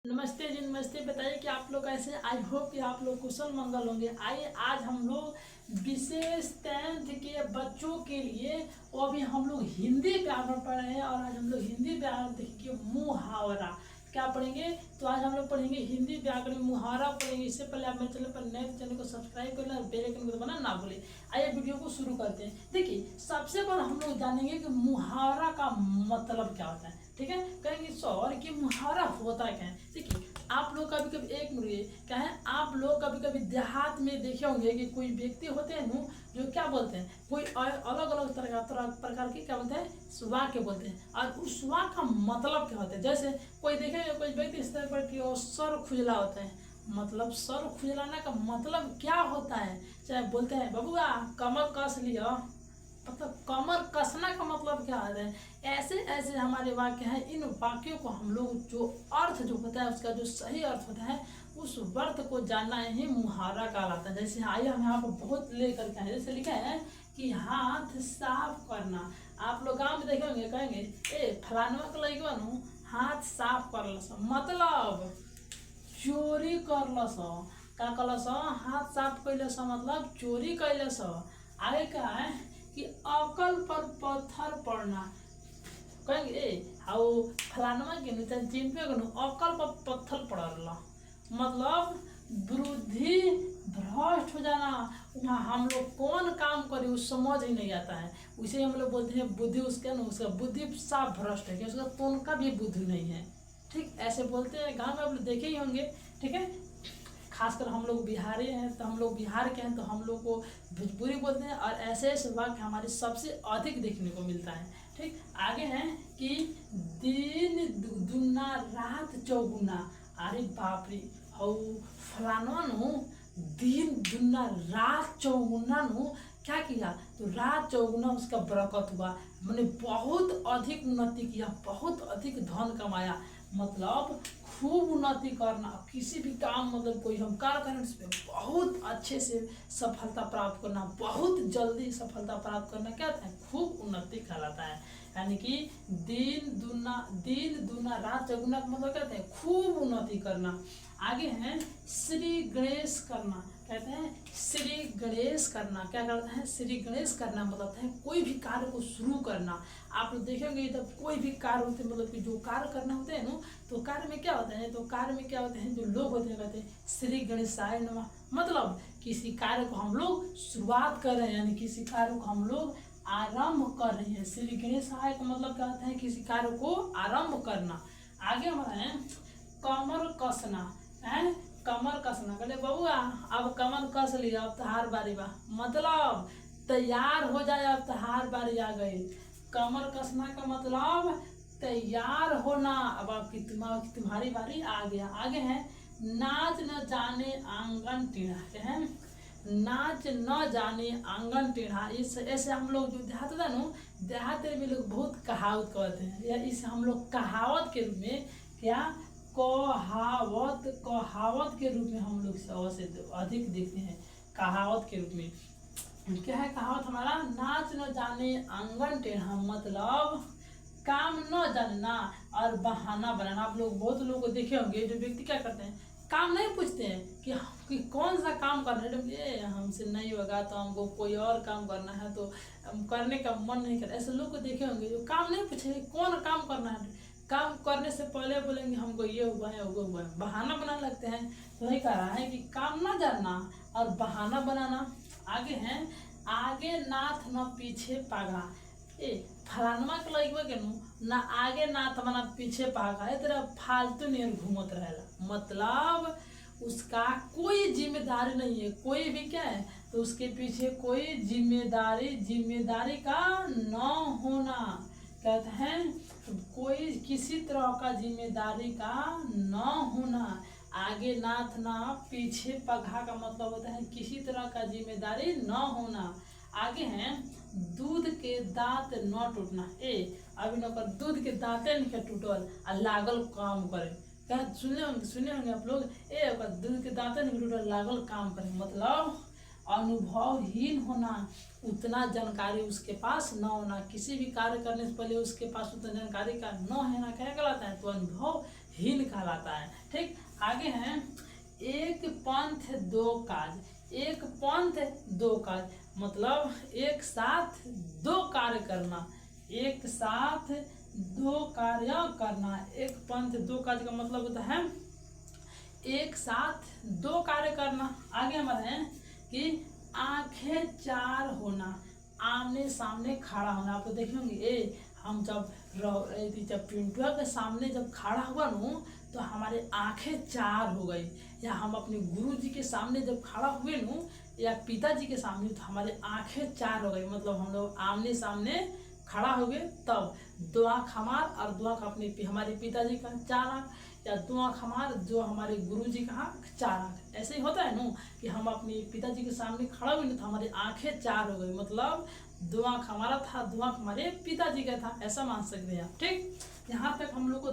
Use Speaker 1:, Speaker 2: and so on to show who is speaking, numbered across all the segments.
Speaker 1: नमस्ते जी, नमस्ते। बताइए कि आप लोग कैसे। आई होप कि आप लोग कुशल मंगल होंगे। आइए आज हम लोग विशेष 10th के बच्चों के लिए वो भी हम लोग हिंदी व्याकरण पढ़ रहे हैं। और आज हम लोग हिंदी व्याकरण देखिए मुहावरा क्या पढ़ेंगे। तो आज हम लोग पढ़ेंगे हिंदी व्याकरण मुहावरा पढ़ेंगे। इससे पहले आप मेरे चैनल पर नए चैनल को सब्सक्राइब कर लें और बेल आइकन को दबाना ना भूलें। आइए वीडियो को शुरू करते हैं। देखिए सबसे पहले हम लोग जानेंगे कि मुहावरा का मतलब क्या होता है। ठीक है, कहेंगे सर कि मुहावरा होता क्या है। देखिए आप लोग कभी कभी एक मिनट क्या है, आप लोग कभी कभी देहात में देखे होंगे कि कोई व्यक्ति होते हैं नु जो क्या बोलते हैं, कोई अलग अलग तरह प्रकार के क्या बोलते हैं वाक्य बोलते हैं। और उस वाक्य का मतलब क्या होता है। जैसे कोई देखेंगे कोई व्यक्ति इस तरह पर कि सर खुजला होता है, मतलब सर खुजलाना का मतलब क्या होता है। चाहे बोलते हैं बबुआ कमर कस लिया, मतलब कमर कसना का मतलब क्या होता है। ऐसे ऐसे हमारे वाक्य हैं। इन वाक्यों को हम लोग जो अर्थ जो होता है उसका जो सही अर्थ होता है उस अर्थ को जानना ही मुहावरा कहलाता है। जैसे आइए हम यहाँ पर बहुत लेकर के आए, जैसे लिखा है कि हाथ साफ करना। आप लोग गाँव में देखे होंगे, कहेंगे ए फलानवा के लइकवा नु हाथ साफ करलस, मतलब चोरी करलस। का करलस, हाथ साफ कैलस मतलब चोरी कैलस। आगे क्या है कि अकल पर पत्थर पड़ना। कहेंगे ए हाउ फलानमा के नु चिंपे के नु अकल पर पत्थर पड़ला, मतलब बुद्धि भ्रष्ट हो जाना। वहाँ हम लोग कौन काम करे वो समझ ही नहीं आता है। उसे हम लोग बोलते हैं बुद्धि उसके ना, उसका बुद्धि साफ भ्रष्ट है कि उसका तो उनका भी बुद्धि नहीं है। ठीक ऐसे बोलते हैं, गाँव में आप लोग देखे ही होंगे। ठीक है, खासकर हम लोग बिहारी हैं तो हम लोग बिहार के हैं तो हम लोग को भोजपुरी बोलते हैं। और ऐसे ऐसे वाक्य हमारे सबसे अधिक देखने को मिलता है। ठीक आगे है कि दिन दुना रात चौगुना। अरे बाप रे, हौ फलाना नु दिन दुना रात चौगुना नु क्या किया, तो रात चौगुना उसका बरकत हुआ, मैंने बहुत अधिक उन्नति किया, बहुत अधिक धन कमाया। मतलब खूब उन्नति करना, किसी भी काम मतलब कोई हम कार्य करें उस पर बहुत अच्छे से सफलता प्राप्त करना, बहुत जल्दी सफलता प्राप्त करना क्या होता है, खूब उन्नति कहलाता है। यानी कि दिन दूना रात चौगुना का मतलब क्या होता है, खूब उन्नति करना। आगे है श्री गणेश करना। कहते हैं श्री गणेश करना क्या करता है, श्री गणेश करना मतलब है कोई भी कार्य को शुरू करना। आप लोग देखेंगे जब कोई भी कार्य होते हैं, मतलब कि जो कार्य करना होते हैं ना, तो कार्य में क्या होता है, तो कार्य में क्या होते हैं जो लोग होते हैं कहते हैं श्री गणेशाय नमः। मतलब किसी कार्य को हम लोग शुरुआत कर रहे हैं, यानी किसी कार्य को हम लोग आरंभ कर रहे हैं। श्री गणेशाय का मतलब क्या होता है, किसी कार्य को आरंभ करना। आगे हमारा है कमर कसना है, कमर कसना। कहले बबुआ अब कमर कस लिया, अब तहार बारी बा, मतलब तैयार हो जाए, अब तहार बारी आ गई। कमर कसना का मतलब तैयार होना, अब आपकी तुम्हारी बारी आ गया। आगे है नाच न जाने आंगन टेढ़ा। क्या है, नाच न जाने आंगन टेढ़ा। इस ऐसे हम लोग जो देहात होता है ना, देहात में लोग बहुत कहावत कहते हैं, या इसे हम लोग कहावत के रूप में क्या कहावत कहावत के रूप में हम लोग से अधिक देखते हैं। कहावत के रूप में क्या है कहावत हमारा, नाच न जाने आंगन टेढ़ा, मतलब काम न जानना और बहाना बनाना। आप लोग बहुत लोगों को देखे होंगे जो व्यक्ति क्या करते हैं, काम नहीं पूछते हैं कि कौन सा काम करना है, ये हमसे नहीं होगा तो हमको कोई और काम करना है, तो करने का मन नहीं करता। ऐसे लोग को देखे होंगे जो काम नहीं पूछेंगे कौन काम करना है, काम करने से पहले बोलेंगे हमको ये हुआ है वो हुआ है, बहाना बनाने लगते हैं। तो वही कह रहा है कि काम ना जानना और बहाना बनाना। आगे है आगे नाथ न पीछे पागा। ए फलानमा के लइकवा के नु ना आगे नाथ मना पीछे पागा, ए तरह फालतू नहीं घूमत रहेला, मतलब उसका कोई जिम्मेदारी नहीं है, कोई भी क्या है तो उसके पीछे कोई जिम्मेदारी का न होना। कहते हैं कोई किसी तरह का जिम्मेदारी का न होना। आगे नाथ ना पीछे पघा का मतलब होता है किसी तरह का जिम्मेदारी न होना। आगे है दूध के दांत न टूटना। ए अभी न कर दूध के दांते नहीं टूटल आ लागल काम करे। क्या सुने होंगे आप लोग, ए दूध के दांते नहीं टूटल लागल काम करे, मतलब अनुभवहीन होना, उतना जानकारी उसके पास न होना, किसी भी कार्य करने से पहले उसके पास उतना जानकारी का न होना क्या कहलाता है, तो अनुभव हीन कहलाता है। ठीक, आगे हैं एक पंथ दो काज। एक पंथ दो काज मतलब एक साथ दो कार्य करना, एक साथ दो कार्य करना। एक पंथ दो काज का मतलब होता है एक साथ दो कार्य करना। आगे हमारे हैं कि आंखें चार होना, आमने सामने खड़ा होना। आप देखेंगे हम जब पिंटुआ के सामने जब खड़ा हुआ नु तो हमारे आंखें चार हो गई, या हम अपने गुरु जी के सामने जब खड़ा हुए नु या पिताजी के सामने तो हमारे आंखें चार हो गई, मतलब हम लोग आमने सामने खड़ा हो गए। तब दो आँख हमार और दो आँख अपने हमारे पिताजी का चार आँख, या दो आँख हमार जो हमारे गुरु जी का चार आँख। ऐसे ही होता है नु कि हम अपने पिताजी के सामने खड़ा हुए तो हमारी आंखें चार हो गई, मतलब दो आँख हमारा था, दो आँख हमारे पिताजी का था, ऐसा मान सकते हैं आप। ठीक, यहाँ तक हम लोग को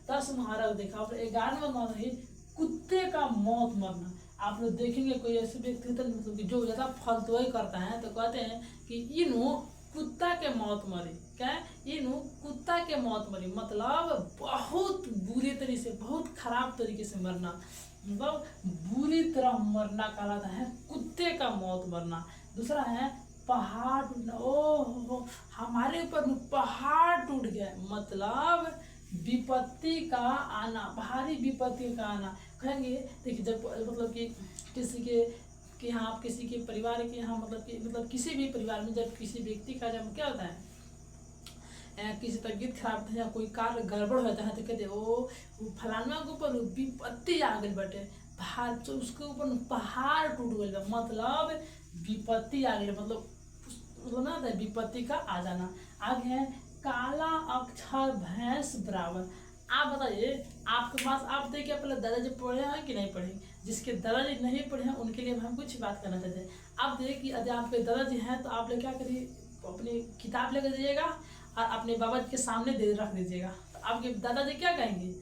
Speaker 1: 10 मुहावरा देखा। और 11वां मुहावरा है कुत्ते का मौत मरना। आप लोग देखेंगे कोई ऐसे व्यक्ति होता है मतलब कि जो ज्यादा फालतूई करता है तो कहते हैं कि इनु कुत्ता के मौत मरी। क्या है? इनु कुत्ता के मौत मरी, मतलब बहुत बुरी तरीके से, बहुत खराब तरीके से मरना, मतलब बुरी तरह मरना कहलाता है कुत्ते का मौत मरना। दूसरा है पहाड़ टूटना। ओह, हमारे ऊपर पहाड़ टूट गया, मतलब विपत्ति का आना, भारी विपत्ति का आना। कहेंगे देखिए जब मतलब कि किसी के यहाँ, आप किसी के परिवार के यहाँ मतलब किसी भी परिवार में जब किसी व्यक्ति का जब क्या होता है किसी तबीयत खराब था या कोई कार्य गड़बड़ होता है तो कहते ओ फलाना के ऊपर विपत्ति आ गई बटे, पहाड़ तो उसके ऊपर पहाड़ टूट गई, मतलब विपत्ति आ गई, मतलब ना विपत्ति का आ जाना। आगे है काला अक्षर भैंस बराबर। आप बताइए आपके पास, आप देखिए पहले दादाजी पढ़े हैं कि नहीं पढ़े? जिसके दादाजी नहीं पढ़े हैं उनके लिए हम कुछ बात करना चाहते हैं। आप देखिए यदि आपके दादाजी हैं तो आप लोग क्या करिए, अपनी किताब लेकर जाइएगा और अपने बाबा जी के सामने दे रख दीजिएगा। तो आपके दादाजी क्या कहेंगे?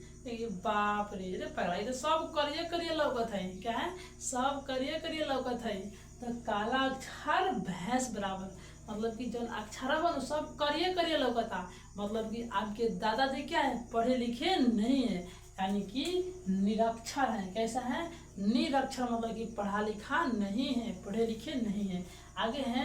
Speaker 1: बाप रे रे पढ़ाई तो सब करिए लौकत है। क्या है? सब करिए लौकत है। तो काला अक्षर भैंस बराबर, मतलब कि जो अक्षर बन सब करिए लौकता, मतलब कि आपके दादाजी क्या है? पढ़े लिखे नहीं है, यानी कि निरक्षर है। कैसा है? निरक्षर, मतलब कि पढ़ा लिखा नहीं है, पढ़े लिखे नहीं है। आगे है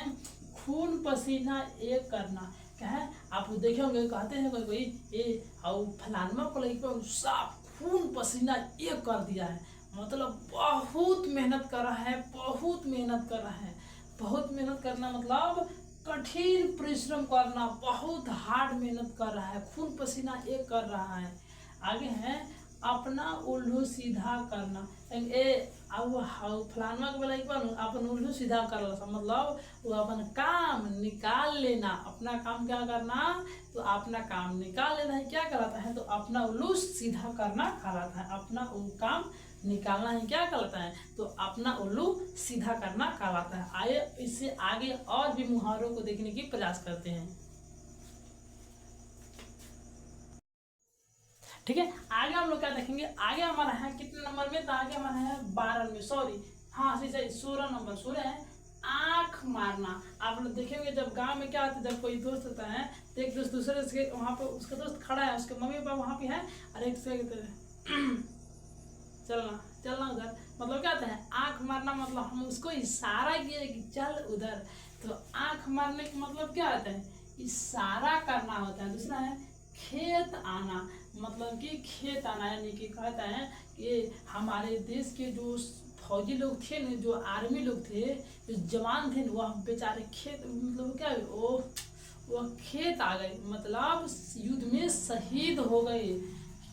Speaker 1: खून पसीना एक करना। क्या है? आप देखे होंगे कहते हैं कोई और फलानमा को लेकर सब खून पसीना एक कर दिया है, मतलब बहुत मेहनत कर रहा है, बहुत मेहनत कर रहा है। बहुत मेहनत करना मतलब कठिन परिश्रम करना, बहुत हार्ड मेहनत कर रहा है, खून पसीना एक कर रहा है। आगे है अपना उल्लू सीधा करना। फलाना के बोला अपन उल्लू सीधा कर ला, मतलब वो अपन काम निकाल लेना, अपना काम क्या करना, तो अपना काम निकाल लेना है क्या कहलाता है? तो अपना उल्लू सीधा करना कहलाता है। अपना काम निकालना है क्या कहलाता है? तो अपना उल्लू सीधा करना कहलाता है। आइए इससे आगे और भी मुहावरों को देखने की प्रयास करते हैं। ठीक है, आगे हम लोग क्या देखेंगे? आगे हमारा है कितने नंबर में? तो आगे हमारा है 12 में, सॉरी हाँ सही 16 नंबर। 16 है आंख मारना। आप लोग देखेंगे जब गांव में क्या होता है, जब कोई दोस्त होता है तो एक दोस्त दूसरे से वहाँ पे उसका दोस्त खड़ा है, उसके मम्मी पापा वहाँ पे है और एक से चलना उधर, मतलब क्या होता है? आंख मारना, मतलब हम उसको इशारा किए कि चल उधर। तो आंख मारने का मतलब क्या होता है? इशारा करना होता है। दूसरा है खेत आना, मतलब कि खेत आना, यानी कि कहता है कि हमारे देश के जो फौजी लोग थे न, जो आर्मी लोग थे, जो जवान थे न, वह बेचारे खेत, मतलब क्या वो खेत आ गए, मतलब युद्ध में शहीद हो गए।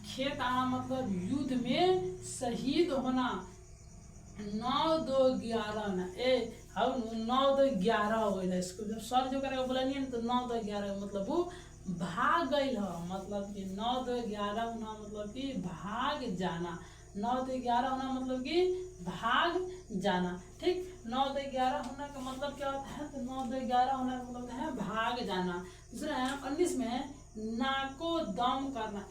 Speaker 1: खेत आना मतलब युद्ध में शहीद होना। 9 2 11 ना हम 9 2 11 हो गई। इसको जब सर जो करेगा बोला नहीं तो 9 2 11 मतलब वो भाग गई है, मतलब कि 9 2 11 होना मतलब कि भाग जाना। 9 2 11 होना मतलब कि भाग जाना। ठीक, 9 2 11 होना का मतलब क्या होता है? तो 9 2 11 होना का मतलब है भाग जाना। दूसरा है 19 में नाको दम करना।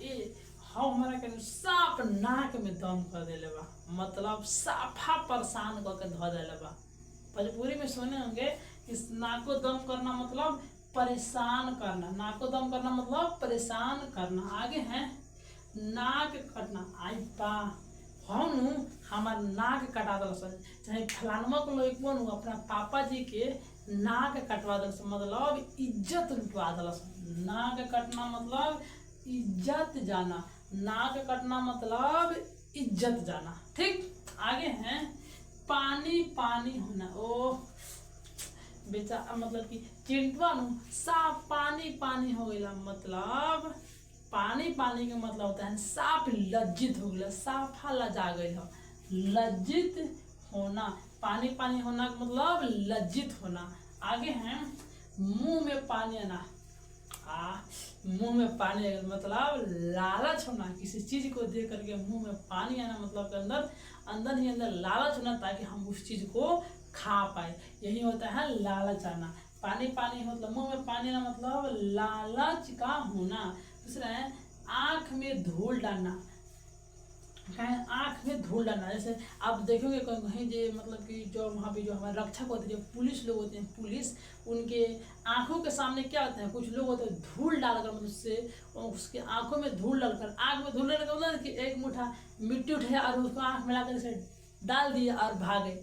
Speaker 1: हाँ हमारा कहने साफ नाक में दम कर देले बा, मतलब साफा परेशान करके धो देले बा। भोजपुरी में सुने होंगे कि नाको दम करना मतलब परेशान करना, नाको दम करना मतलब परेशान करना। आगे है नाक कटना आई बा हम हमार नाक कटा दल सन चाहे फलानमा को लोग नु अपना पापा जी के नाक कटवा दल सन मतलब इज्जत लुटवा दल सन। नाक कटना मतलब इज्जत जाना, नाक कटना मतलब इज्जत जाना। ठीक, आगे हैं पानी पानी होना। ओ बेचा मतलब कि चिंटवा नु साफ पानी पानी हो गया मतलब पानी पानी का मतलब होता है साफ लज्जित हो गया, साफा लजा गई हो, लज्जित होना। पानी पानी होना का मतलब लज्जित होना। आगे हैं मुंह में पानी आना। मुंह में पानी आना मतलब लालच होना, किसी चीज को देख करके मुंह में पानी आना मतलब के अंदर अंदर ही अंदर लालच होना ताकि हम उस चीज को खा पाए, यही होता है लालच आना। पानी पानी मतलब मुंह में पानी आना मतलब लालच का होना। दूसरा है आंख में धूल डालना। आंख में धूल डालना, जैसे आप देखोगे कहीं जो मतलब कि जो वहाँ पे जो हमारे रक्षक होते हैं, जो पुलिस लोग होते हैं, पुलिस उनके आंखों के सामने क्या होता है, कुछ लोग होते हैं धूल डालकर मतलब उससे उसके आंखों में धूल डालकर, आंख में धूल डालकर मतलब कि एक मुठ्ठा मिट्टी उठाया और उसको आंख में लाकर इसे डाल दिया और भागे।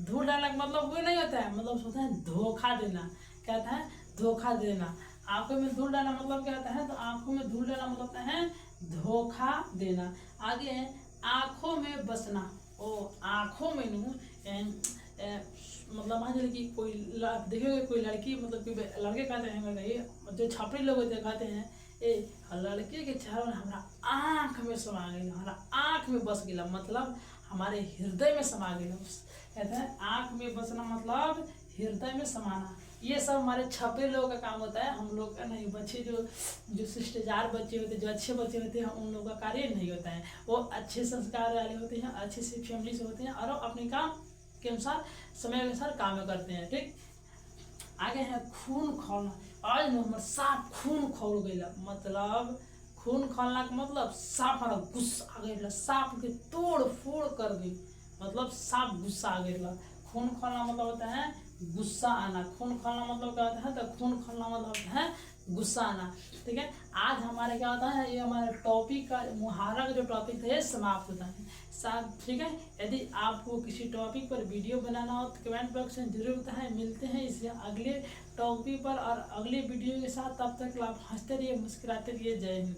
Speaker 1: धूल डालने का मतलब वो नहीं होता है, मतलब होता है धोखा देना। क्या होता है, धोखा देना। आंखों में धूल डालना मतलब क्या होता है, तो आंखों में धूल डालना मतलब होता है धोखा देना। आगे है आंखों में बसना। ओ आंखों में नू मतलब मान लीजिए कि कोई देखोगे कोई लड़की मतलब कि लड़के कहते हैं जो छपरी लोग होते हैं कहते हैं ए लड़के के चेहरा में हमारा आँख में समा गई, हमारा आँख में बस गया मतलब हमारे हृदय में समा गया। कहते हैं आँख में बसना मतलब हृदय में समाना। ये सब हमारे छपे लोगों का काम होता है, हम लोग का नहीं। बच्चे जो शिष्टाचार बच्चे होते हैं, जो अच्छे बच्चे होते हैं, उन लोगों का कार्य नहीं होता है। वो अच्छे संस्कार वाले होते हैं, अच्छे से फैमिली से होते हैं और अपने काम के अनुसार समय के अनुसार काम करते हैं। ठीक, आगे है खून खौलना। आज हमारे साफ खून खौल गया मतलब खून खौलना का मतलब साफ हमारा गुस्सा आ गया, साफ के तोड़ फोड़ कर दी मतलब साफ गुस्सा आ गया। खून खौलना मतलब होता है गुस्सा आना। खून खौलना मतलब क्या होता है, तो खून खौलना मतलब होता है गुस्सा आना। ठीक है, आज हमारे क्या होता है, ये हमारे टॉपिक का मुहावरा का जो टॉपिक था ये समाप्त होता है साहब। ठीक है, यदि आपको किसी टॉपिक पर वीडियो बनाना हो तो कमेंट बॉक्स में जरूर बताएं। मिलते हैं इस अगले टॉपिक पर और अगले वीडियो के साथ। तब तक आप हंसते रहिए, मुस्कुराते रहिए। जय हिंद।